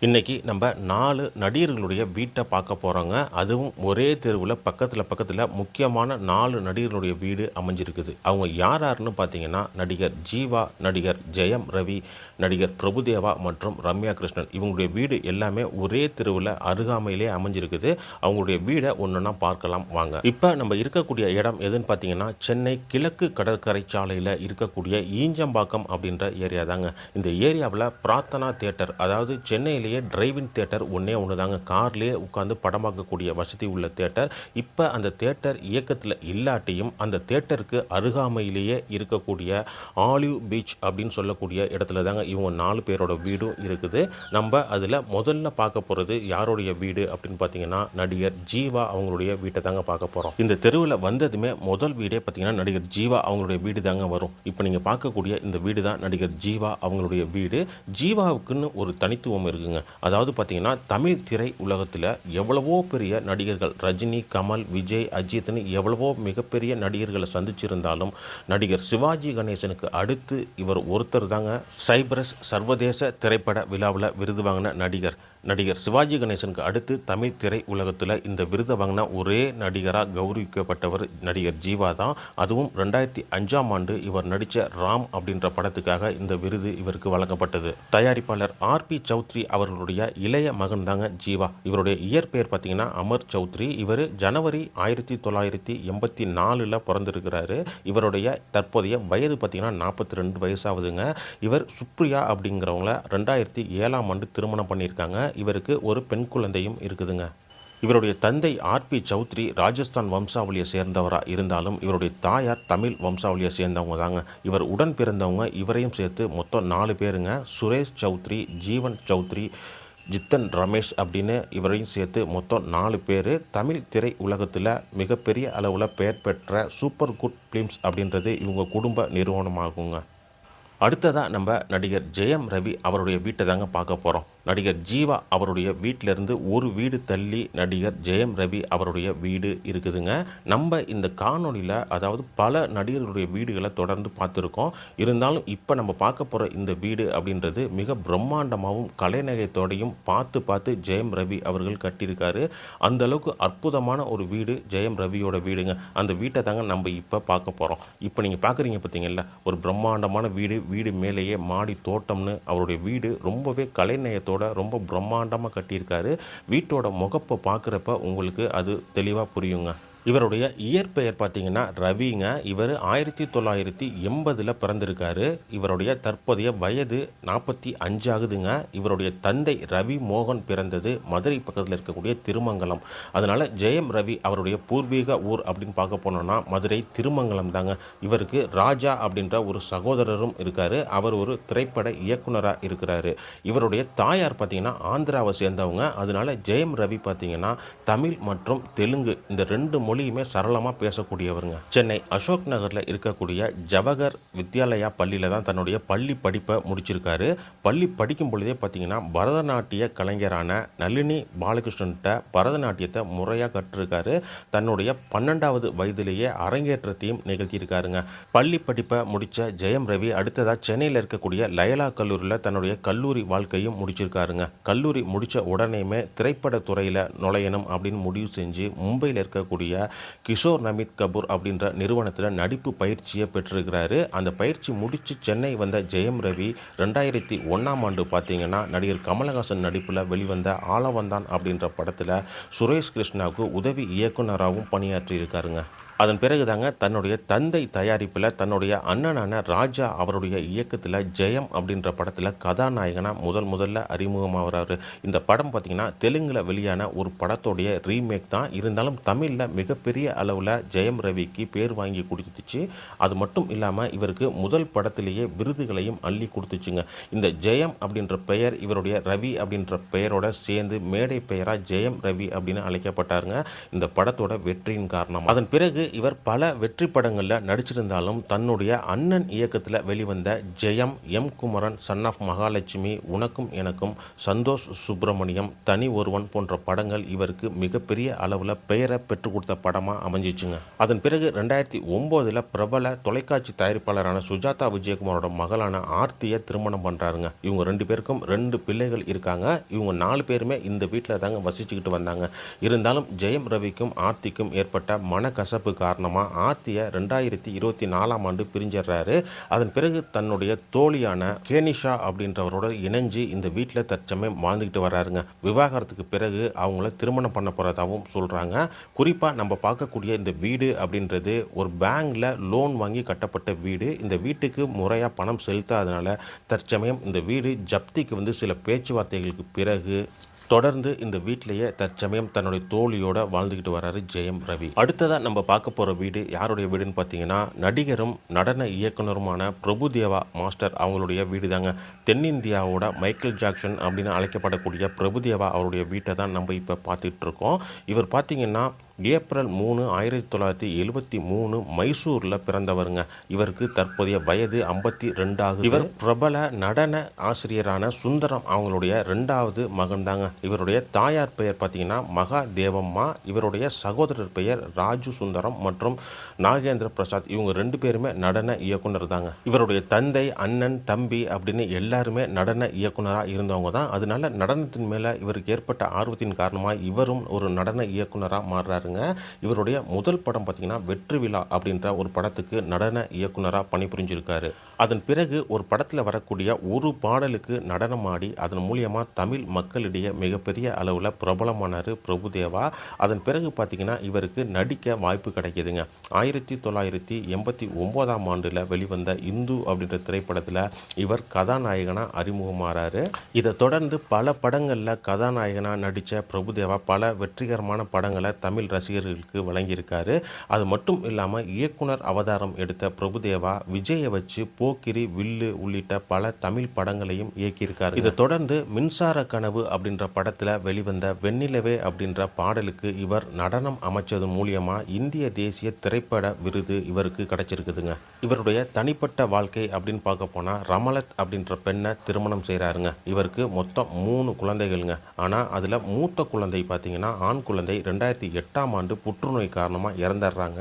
இன்னைக்கு நம்ம 4 நடிகர்களுடைய வீட்டை பார்க்க போகிறோங்க. அதுவும் ஒரே தெருவில் பக்கத்தில் முக்கியமான 4 நடிகர்களுடைய வீடு அமைஞ்சிருக்குது. அவங்க யார் யாருன்னு பார்த்தீங்கன்னா, நடிகர் ஜீவா, நடிகர் ஜெயம் ரவி, நடிகர் பிரபுதேவா மற்றும் ரம்யா கிருஷ்ணன். இவங்களுடைய வீடு எல்லாமே ஒரே தெருவில் அருகாமையிலே அமைஞ்சிருக்குது. அவங்களுடைய வீடை ஒன்றுன்னா பார்க்கலாம் வாங்க. இப்போ நம்ம இருக்கக்கூடிய இடம் எதுன்னு பார்த்தீங்கன்னா, சென்னை கிழக்கு கடற்கரை சாலையில் இருக்கக்கூடிய ஈஞ்சம்பாக்கம் அப்படின்ற ஏரியா தாங்க. இந்த ஏரியாவில் பிரார்த்தனா தியேட்டர், அதாவது சென்னையிலே டிரைவின் தியேட்டர் ஒன்றே ஒன்று தாங்க. கார்லேயே உட்காந்து படம் பார்க்கக்கூடிய வசதி உள்ள தியேட்டர். இப்போ அந்த தியேட்டர் இயக்கத்தில் இல்லாட்டியும் அந்த தியேட்டருக்கு அருகாமையிலேயே இருக்கக்கூடிய ஆலிவ் பீச் அப்படின்னு சொல்லக்கூடிய இடத்துல தாங்க இவங்க 4 பேரோட வீடும் இருக்குது. நம்ம அதில் முதல்ல பார்க்க போகிறது யாருடைய வீடு அப்படின்னு பார்த்தீங்கன்னா, நடிகர் ஜீவா அவங்களுடைய வீட்டை தாங்க பார்க்க போகிறோம். இந்த தெருவில் வந்ததுமே முதல் வீடே பார்த்தீங்கன்னா நடிகர் ஜீவா அவங்களுடைய வீடு தாங்க வரும். இப்போ நீங்கள் பார்க்கக்கூடிய இந்த வீடு தான் நடிகர் ஜீவா அவங்களுடைய வீடு. ஜீவாவுக்குன்னு ஒரு தனித்துவம் இருக்குங்க. அதாவது பார்த்தீங்கன்னா, தமிழ் திரை உலகத்தில் எவ்வளவோ பெரிய நடிகர்கள், ரஜினி, கமல், விஜய், அஜித்னு எவ்வளவோ மிகப்பெரிய நடிகர்களை சந்திச்சிருந்தாலும் நடிகர் சிவாஜி கணேசனுக்கு அடுத்து இவர் ஒருத்தர் தாங்க சைப்ரஸ் சர்வதேச திரைப்பட விழாவில் விருது வாங்கின நடிகர். நடிகர் சிவாஜி கணேசனுக்கு அடுத்து தமிழ் திரை உலகத்தில் இந்த விருதை வாங்கின ஒரே நடிகராக கௌரவிக்கப்பட்டவர் நடிகர் ஜீவா தான். அதுவும் 2005ஆம் ஆண்டு இவர் நடித்த ராம் அப்படின்ற படத்துக்காக இந்த விருது இவருக்கு வழங்கப்பட்டது. தயாரிப்பாளர் ஆர்.பி. சௌத்ரி அவர்களுடைய இளைய மகன் தாங்க ஜீவா. இவருடைய இயற்பெயர் பார்த்தீங்கன்னா அமர் சௌத்ரி. இவர் ஜனவரி 1984 பிறந்திருக்கிறாரு. இவருடைய தற்போதைய வயது பார்த்தீங்கன்னா 42 வயசாகுதுங்க. இவர் சுப்ரியா அப்படிங்கிறவங்கள 2007ஆம் ஆண்டு திருமணம் பண்ணியிருக்காங்க. இவருக்கு ஒரு பெண் குழந்தையும் இருக்குதுங்க. இவருடைய தந்தை ஆர்.பி. சௌத்ரி ராஜஸ்தான் வம்சாவளியை சேர்ந்தவராக இருந்தாலும் இவருடைய தாயார் தமிழ் வம்சாவளியை சேர்ந்தவங்க தாங்க. இவர் உடன் பிறந்தவங்க இவரையும் சேர்த்து மொத்தம் 4 பேருங்க. சுரேஷ் சௌத்ரி, ஜீவன் சௌத்ரி, ஜித்தன் ரமேஷ் அப்படின்னு இவரையும் சேர்த்து மொத்தம் 4 பேர். தமிழ் திரை உலகத்தில் மிகப்பெரிய அளவில் பெயர் பெற்ற சூப்பர் குட் ஃபிலிம்ஸ் அப்படின்றது இவங்க குடும்ப நிறுவனமாகுங்க. அடுத்ததாக நம்ம நடிகர் ஜெயம் ரவி அவருடைய வீட்டை தாங்க பார்க்க போகிறோம். நடிகர் ஜீவா அவருடைய வீட்டிலேருந்து ஒரு வீடு தள்ளி நடிகர் ஜெயம் ரவி அவருடைய வீடு இருக்குதுங்க. நம்ம இந்த காணொலியில் அதாவது பல நடிகர்களுடைய வீடுகளை தொடர்ந்து பார்த்துருக்கோம். இருந்தாலும் இப்போ நம்ம பார்க்க போகிற இந்த வீடு அப்படின்றது மிக பிரம்மாண்டமாகவும் கலைநயத்தோடையும் பார்த்து ஜெயம் ரவி அவர்கள் கட்டியிருக்காரு. அந்தளவுக்கு அற்புதமான ஒரு வீடு ஜெயம் ரவியோட வீடுங்க. அந்த வீட்டை தாங்க நம்ம இப்போ பார்க்க போகிறோம். இப்போ நீங்கள் பார்க்குறீங்க பார்த்தீங்கல்ல, ஒரு பிரம்மாண்டமான வீடு மேலேயே மாடி தோட்டம்னு அவருடைய வீடு ரொம்பவே கலைநயத்தோட ரொம்ப பிரம்மாண்டமாக கட்டியிருக்காரு. வீட்டோட முகப்பை பார்க்குறப்ப உங்களுக்கு அது தெளிவாக புரியுங்க. இவருடைய இயற்பெயர் பார்த்தீங்கன்னா ரவிங்க. இவர் 1980 பிறந்திருக்காரு. இவருடைய தற்போதைய வயது 45 ஆகுதுங்க. இவருடைய தந்தை ரவி மோகன் பிறந்தது மதுரை பக்கத்தில் இருக்கக்கூடிய திருமங்கலம். அதனால் ஜெயம் ரவி அவருடைய பூர்வீக ஊர் அப்படின்னு பார்க்க போனோன்னா மதுரை திருமங்கலம் தாங்க. இவருக்கு ராஜா அப்படின்ற ஒரு சகோதரரும் இருக்கார். அவர் ஒரு திரைப்பட இயக்குனராக இருக்கிறாரு. இவருடைய தாயார் பார்த்தீங்கன்னா ஆந்திராவை சேர்ந்தவங்க. அதனால் ஜெயம் ரவி பார்த்தீங்கன்னா தமிழ் மற்றும் தெலுங்கு இந்த 2 மொழியுமே சரளமாக பேசக்கூடியவருங்க. சென்னை அசோக் நகரில் இருக்கக்கூடிய ஜவஹர் வித்யாலயா பள்ளியில் தான் தன்னுடைய பள்ளி படிப்பை முடிச்சிருக்காரு. பள்ளி படிக்கும் பொழுதே பார்த்தீங்கன்னா பரதநாட்டிய கலைஞரான நளினி பாலகிருஷ்ணன்கிட்ட பரதநாட்டியத்தை முறையாக கற்றிருக்காரு. தன்னுடைய 12வது வயதிலேயே அரங்கேற்றத்தையும் நிகழ்த்தியிருக்காருங்க. பள்ளி படிப்பை முடித்த ஜெயம் ரவி அடுத்ததாக சென்னையில் இருக்கக்கூடிய லயலா கல்லூரியில் தன்னுடைய கல்லூரி வாழ்க்கையும் முடிச்சிருக்காருங்க. கல்லூரி முடித்த உடனேயுமே திரைப்பட துறையில் நுழையணும் அப்படின்னு முடிவு செஞ்சு மும்பையில் இருக்கக்கூடிய கிஷோர் நமித் கபூர் அப்படின்ற நிறுவனத்தில் நடிப்பு பயிற்சியை பெற்றிருக்கிறாரு. அந்த பயிற்சி முடித்து சென்னை வந்த ஜெயம் ரவி 2001ஆம் ஆண்டு பார்த்தீங்கன்னா நடிகர் கமலஹாசன் நடிப்பில் வெளிவந்த ஆளவந்தான் அப்படின்ற படத்தில் சுரேஷ் கிருஷ்ணாவுக்கு உதவி இயக்குனராகவும் பணியாற்றியிருக்காருங்க. அதன் பிறகு தாங்க தன்னுடைய தந்தை தயாரிப்பில் தன்னுடைய அண்ணனான ராஜா அவருடைய இயக்கத்தில் ஜெயம் அப்படின்ற படத்தில் கதாநாயகனாக முதல்ல அறிமுகமாகிறாரு. இந்த படம் பார்த்திங்கன்னா தெலுங்கில் வெளியான ஒரு படத்தோடைய ரீமேக் தான். இருந்தாலும் தமிழில் மிகப்பெரிய அளவில் ஜெயம் ரவிக்கு பேர் வாங்கி கொடுத்துச்சு. அது மட்டும் இல்லாமல் இவருக்கு முதல் படத்திலேயே விருதுகளையும் அள்ளி கொடுத்துச்சுங்க. இந்த ஜெயம் அப்படின்ற பெயர் இவருடைய ரவி அப்படின்ற பெயரோட சேர்ந்து மேடை பெயராக ஜெயம் ரவி அப்படின்னு அழைக்கப்பட்டாருங்க. இந்த படத்தோட வெற்றியின் காரணம். அதன் பிறகு இவர் பல வெற்றி படங்களில் நடிச்சிருந்தாலும் தன்னுடைய அண்ணன் இயக்கத்தில் வெளிவந்த Jayam, M Kumaran, son of Mahalakshmi, Unakkum Enakkum, Santhosh Subramaniam, தனி ஒருவன் போன்ற படங்கள் இவருக்கு மிகப்பெரிய அளவில் பெயரை பெற்றுக் கொடுத்த படமாக அமைஞ்சிச்சுங்க. அதன் பிறகு 2009 பிரபல தொலைக்காட்சி தயாரிப்பாளரான சுஜாதா விஜயகுமாரோட மகளான ஆர்த்தியை திருமணம் பண்ணுறாருங்க. இவங்க 2 பேருக்கும் 2 பிள்ளைகள் இருக்காங்க. இவங்க 4 பேருமே இந்த வீட்டில் தாங்க வசிச்சுக்கிட்டு வந்தாங்க. இருந்தாலும் ஜெயம் ரவிக்கும் ஆர்த்திக்கும் ஏற்பட்ட மனக்கசப்பு காரணமாக ஆர்த்தியை 2024 பிரிஞ்சிடுறாரு. அதன் பிறகு தன்னுடைய தோழியான கேனிஷா அப்படின்றவரோட இணைஞ்சு இந்த வீட்டில் தற்சமயம் வாழ்ந்துக்கிட்டு வர்றாருங்க. விவாகரத்துக்கு பிறகு அவங்கள திருமணம் பண்ண போகிறதாகவும் சொல்கிறாங்க. குறிப்பாக நம்ம பார்க்கக்கூடிய இந்த வீடு அப்படின்றது ஒரு பேங்கில் லோன் வாங்கி கட்டப்பட்ட வீடு. இந்த வீட்டுக்கு முறையாக பணம் செலுத்தாதனால தற்சமயம் இந்த வீடு ஜப்திக்கு சில பேச்சுவார்த்தைகளுக்கு பிறகு தொடர்ந்து இந்த வீட்டிலேயே தற்சமயம் தன்னுடைய தோழியோட வாழ்ந்துக்கிட்டு வர்றாரு ஜெயம் ரவி. அடுத்ததாக நம்ம பார்க்க போகிற வீடு யாருடைய வீடுன்னு பார்த்தீங்கன்னா, நடிகரும் நடன இயக்குனருமான பிரபுதேவா மாஸ்டர் அவங்களுடைய வீடு தாங்க. தென்னிந்தியாவோட மைக்கேல் ஜாக்சன் அப்படின்னு அழைக்கப்படக்கூடிய பிரபுதேவா அவருடைய வீட்டை தான் நம்ம இப்போ பார்த்துட்டு இருக்கோம். இவர் பார்த்தீங்கன்னா ஏப்ரல் 3, 1973 மைசூரில் பிறந்தவருங்க. இவருக்கு தற்போதைய வயது 52 ஆகுது. இவர் பிரபல நடன ஆசிரியரான சுந்தரம் அவங்களுடைய 2வது மகன் தாங்க. இவருடைய தாயார் பெயர் பார்த்தீங்கன்னா மகா தேவம்மா. இவருடைய சகோதரர் பெயர் ராஜு சுந்தரம் மற்றும் நாகேந்திர பிரசாத். இவங்க 2 பேருமே நடன இயக்குனர் தாங்க. இவருடைய தந்தை, அண்ணன், தம்பி அப்படின்னு எல்லாருமே நடன இயக்குனராக இருந்தவங்க தான். அதனால நடனத்தின் மேலே இவருக்கு ஏற்பட்ட ஆர்வத்தின் காரணமாக இவரும் ஒரு நடன இயக்குனராக மாறுறாரு. இவருடைய முதல் படம் பார்த்தீங்கன்னா வெற்றி விழா அப்படின்ற ஒரு படத்துக்கு நடன இயக்குனராக பணிபுரிஞ்சிருக்காரு. அதன் பிறகு ஒரு படத்தில் வரக்கூடிய ஒரு பாடலுக்கு நடனம் ஆடி அதன் மூலியமாக தமிழ் மக்களிடையே மிகப்பெரிய அளவில் பிரபலமானார் பிரபுதேவா. அதன் பிறகு பார்த்தீங்கன்னா இவருக்கு நடிக்க வாய்ப்பு கிடைக்கிதுங்க. 1989 வெளிவந்த இந்து அப்படின்ற திரைப்படத்தில் இவர் கதாநாயகனாக அறிமுகமாறாரு. இதை தொடர்ந்து பல படங்களில் கதாநாயகனாக நடித்த பிரபுதேவா பல வெற்றிகரமான படங்களை தமிழ் ரசிகர்களுக்கு வழங்கியிருக்காரு. அது மட்டும் இல்லாமல் இயக்குனர் அவதாரம் எடுத்த பிரபுதேவா விஜயை வச்சு போக்கிரி, வில்லு உள்ளிட்ட பல தமிழ் படங்களையும் இயக்கியிருக்காரு. இதை தொடர்ந்து மின்சார கனவு அப்படின்ற படத்தில் வெளிவந்த வெண்ணிலவே அப்படின்ற பாடலுக்கு இவர் நடனம் அமைச்சது மூலியமா இந்திய தேசிய திரைப்பட விருது இவருக்கு கிடைச்சிருக்குதுங்க. இவருடைய தனிப்பட்ட வாழ்க்கை அப்படின்னு பார்க்க போனால் ரமலத் அப்படின்ற பெண்ணை திருமணம் செய்கிறாருங்க. இவருக்கு மொத்தம் 3 குழந்தைகள்ங்க. ஆனால் அதில் மூத்த குழந்தை பார்த்தீங்கன்னா ஆண் குழந்தை 2008 புற்றுநோய் காரணமாக இறந்துடுறாங்க.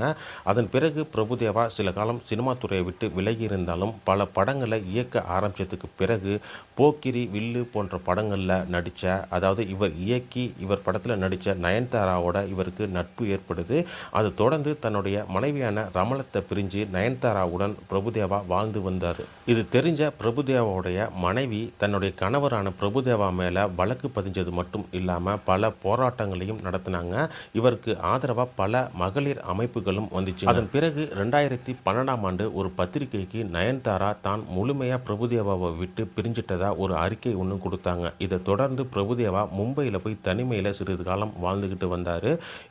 அதன் பிறகு பிரபுதேவா சில காலம் சினிமா துறையை விட்டு விலகி இருந்தாலும் பல படங்களை இயக்க ஆரம்பித்ததுக்கு பிறகு போக்கிரி, வில்லு போன்ற படங்களில் நடித்த, அதாவது இவர் இயக்கி இவர் படத்தில் நடித்த நயன்தாராவோட இவருக்கு நட்பு ஏற்படுது. அது தொடர்ந்து தன்னுடைய மனைவியான ரமலத்தை பிரிஞ்சு நயன்தாராவுடன் பிரபுதேவா வாழ்ந்து வந்தார். இது தெரிஞ்ச பிரபுதேவாவுடைய மனைவி தன்னுடைய கணவரான பிரபுதேவா மேலே வழக்கு பதிஞ்சது மட்டும் இல்லாமல் பல போராட்டங்களையும் நடத்தினாங்க. இவருக்கு ஆதரவாக பல மகளிர் அமைப்புகளும் வந்துச்சு. அதன் பிறகு 2012 ஒரு பத்திரிகைக்கு நயன்தாரா தான் முழுமையாக பிரபுதேவாவை விட்டு பிரிஞ்சிட்டதா ஒரு அறிக்கை ஒன்று கொடுத்தாங்க. இதை தொடர்ந்து பிரபுதேவா மும்பையில் போய் தனிமையில் சிறிது காலம் வாழ்ந்துக்கிட்டு வந்தார்.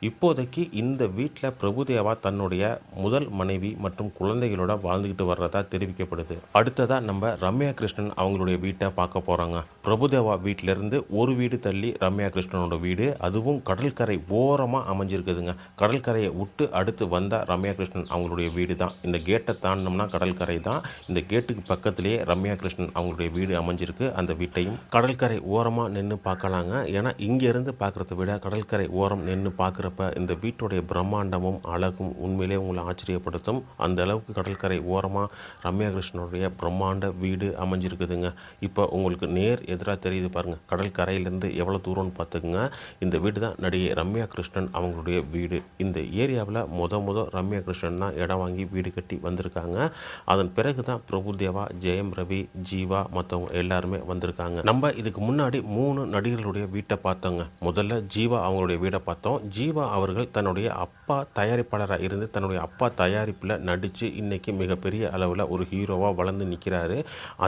இப்போதைக்கு இந்த வீட்டில் பிரபுதேவா தன்னுடைய முதல் மனைவி மற்றும் குழந்தைகளோட வாழ்ந்துக்கிட்டு வர்றதா தெரிவிக்கப்படுது. அடுத்ததாக நம்ம ரம்யா கிருஷ்ணன் அவங்களுடைய வீட்டை பார்க்க போகிறாங்க. பிரபுதேவா வீட்டிலிருந்து ஒரு வீடு தள்ளி ரம்யா கிருஷ்ணனோட வீடு, அதுவும் கடற்கரை ஓரமாக அமைஞ்சிருக்குதுங்க. கடற்கரையை விட்டு அடுத்து வந்தால் ரம்யா கிருஷ்ணன் அவங்களுடைய வீடு தான். இந்த கேட்டை தாண்டினோம்னா கடற்கரை தான். இந்த கேட்டுக்கு பக்கத்திலேயே ரம்யா கிருஷ்ணன் அவங்களுடைய வீடு அமைஞ்சிருக்கு. அந்த வீட்டையும் கடற்கரை ஓரமாக நின்று பார்க்கலாங்க. ஏன்னா இங்கேருந்து பார்க்குறத விட கடற்கரை ஓரம் நின்று பார்க்குறப்ப இந்த வீட்டுடைய பிரம்மாண்டமும் அழகும் உண்மையிலே உங்களை ஆச்சரியப்படுத்தும். அந்த அளவுக்கு கடற்கரை ஓரமாக ரம்யா கிருஷ்ணனுடைய பிரம்மாண்ட வீடு அமைஞ்சிருக்குதுங்க. இப்போ உங்களுக்கு நேர் எதிராக தெரியுது பாருங்கள், கடற்கரையிலேருந்து எவ்வளோ தூரம்னு பார்த்துக்குங்க. இந்த வீடு தான் நடிகை ரம்யா கிருஷ்ணன் அவங்களுடைய வீடு. இந்த ஏரியாவில் முத ரம்யா கிருஷ்ணன் தான் இடம் வாங்கி வீடு கட்டி வந்திருக்காங்க. அதன் பிறகு தான் பிரபுதேவா, ஜெயம் ரவி, ஜீவா மற்றவங்க எல்லாருமே வந்திருக்காங்க. நம்ம இதுக்கு முன்னாடி 3 நடிகர்களுடைய வீட்டை பார்த்தோங்க. முதல்ல ஜீவா அவங்களுடைய வீடை பார்த்தோம். ஜீவா அவர்கள் தன்னுடைய அப்பா தயாரிப்பாளராக இருந்து தன்னுடைய அப்பா தயாரிப்பில் நடித்து இன்றைக்கி மிகப்பெரிய அளவில் ஒரு ஹீரோவாக வளர்ந்து நிற்கிறாரு.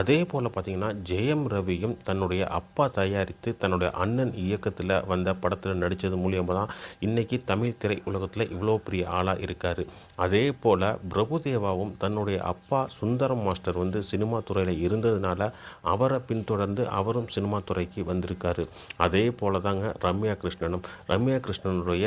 அதே போல் பார்த்திங்கன்னா ஜெயம் ரவியும் தன்னுடைய அப்பா தயாரித்து தன்னுடைய அண்ணன் இயக்கத்தில் வந்த படத்தில் நடித்தது மூலியமாக தான் இன்றைக்கி தமிழ் திரை உலகத்தில் இவ்வளோ பெரிய ஆளாக இருக்கார். அதே போல் பிரபுதேவாவும் தன்னுடைய அப்பா சுந்தரம் மாஸ்டர் சினிமா துறையில் இருந்ததுனால அவரை பின்தொடர்ந்து அவரும் சினிமா துறைக்கு வந்திருக்காரு. அதே போல தாங்க ரம்யா கிருஷ்ணனும். ரம்யா கிருஷ்ணனுடைய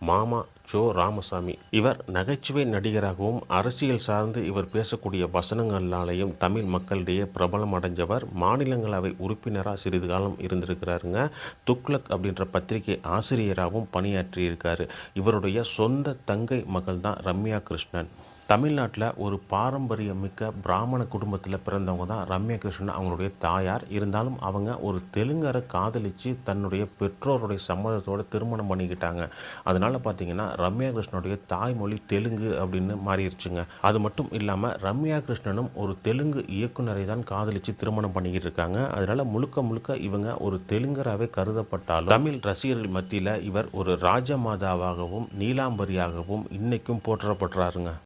மாமா சோ ராமசாமி. இவர் நகைச்சுவை நடிகராகவும் அரசியல் சார்ந்து இவர் பேசக்கூடிய வசனங்களாலேயும் தமிழ் மக்களிடையே பிரபலம் அடைஞ்சவர். மாநிலங்களவை உறுப்பினராக சிறிது காலம் இருந்திருக்கிறாருங்க. துக்ளக் அப்படின்ற பத்திரிகை ஆசிரியராகவும் பணியாற்றியிருக்காரு. இவருடைய சொந்த தங்கை மகள் தான் ரம்யா கிருஷ்ணன். தமிழ்நாட்டில் ஒரு பாரம்பரியமிக்க பிராமண குடும்பத்தில் பிறந்தவங்க தான் ரம்யா கிருஷ்ணன் அவங்களுடைய தாயார். இருந்தாலும் அவங்க ஒரு தெலுங்கரை காதலித்து தன்னுடைய பெற்றோருடைய சம்மதத்தோடு திருமணம் பண்ணிக்கிட்டாங்க. அதனால் பார்த்திங்கன்னா ரம்யா கிருஷ்ணனுடைய தாய்மொழி தெலுங்கு அப்படின்னு மாறிடுச்சுங்க. அது மட்டும் இல்லாமல் ரம்யா கிருஷ்ணனும் ஒரு தெலுங்கு இயக்குனரை தான் காதலித்து திருமணம் பண்ணிக்கிட்டு இருக்காங்க. அதனால் முழுக்க முழுக்க இவங்க ஒரு தெலுங்கராகவே கருதப்பட்டாலும் தமிழ் ரசிகர்கள் மத்தியில் இவர் ஒரு ராஜமாதாவாகவும் நீலாம்பரியாகவும் இன்றைக்கும் போற்றப்படுறாருங்க.